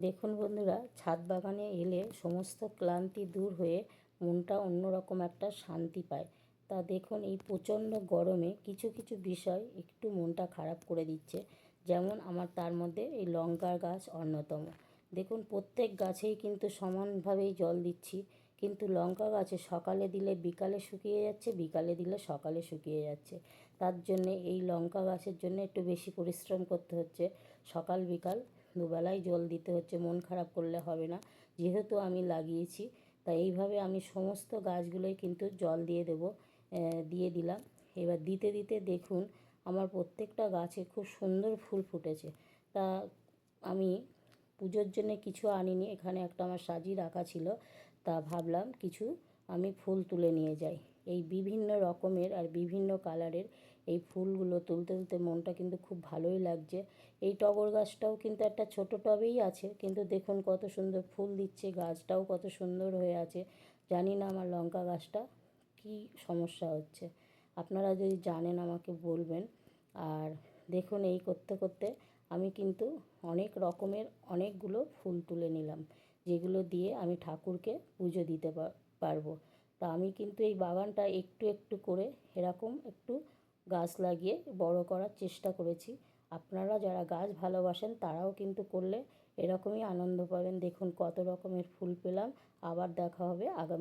দেখুন বন্ধুরা, ছাদ বাগানে এলে সমস্ত ক্লান্তি দূর হয়ে মনটা অন্যরকম একটা শান্তি পায়। তা দেখুন, এই প্রচণ্ড গরমে কিছু কিছু বিষয় একটু মনটা খারাপ করে দিচ্ছে। যেমন আমার তার মধ্যে এই লঙ্কার গাছ অন্যতম। দেখুন, প্রত্যেক গাছেই কিন্তু সমানভাবেই জল দিচ্ছি, কিন্তু লঙ্কা গাছে সকালে দিলে বিকালে শুকিয়ে যাচ্ছে, বিকালে দিলে সকালে শুকিয়ে যাচ্ছে। তার জন্যে এই লঙ্কা গাছের জন্য একটু বেশি পরিশ্রম করতে হচ্ছে। সকাল বিকাল দুবেলাই জল দিতে হচ্ছে, মন খারাপ করলে হবে না, যেহেতু আমি লাগিয়েছি। তাই এইভাবে আমি সমস্ত গাছগুলোই কিন্তু জল দিয়ে দেবো। দিয়ে দিলাম। এবার দিতে দিতে দেখুন, আমার প্রত্যেকটা গাছে খুব সুন্দর ফুল ফুটেছে। তা আমি পুজোর জন্যে কিছু আনিনি, এখানে একটা আমার সাজিয়ে রাখা ছিল। তা ভাবলাম কিছু আমি ফুল তুলে নিয়ে যাই। এই বিভিন্ন রকমের আর বিভিন্ন কালারের এই ফুলগুলো তুলতে তুলতে মনটা কিন্তু খুব ভালোই লাগছে। এই টগর গাছটাও কিন্তু একটা ছোট টবেই আছে, কিন্তু দেখুন কত সুন্দর ফুল দিচ্ছে, গাছটাও কত সুন্দর হয়ে আছে। জানি না আমার লঙ্কা গাছটা কী সমস্যা হচ্ছে, আপনারা যদি জানেন আমাকে বলবেন। আর দেখুন, এই করতে করতে আমি কিন্তু অনেক রকমের অনেকগুলো ফুল তুলে নিলাম, যেগুলো দিয়ে আমি ঠাকুরকে পুজো দিতে পারবো। তা আমি কিন্তু এই বাগানটা একটু একটু করে এরকম একটু গাছ লাগিয়ে বড় করার চেষ্টা করেছি। আপনারা যারা গাছ ভালোবাসেন তারাও কিন্তু করলে এরকমই আনন্দ পাবেন। দেখুন কত রকমের ফুল পেলাম। আবার দেখা হবে আগামী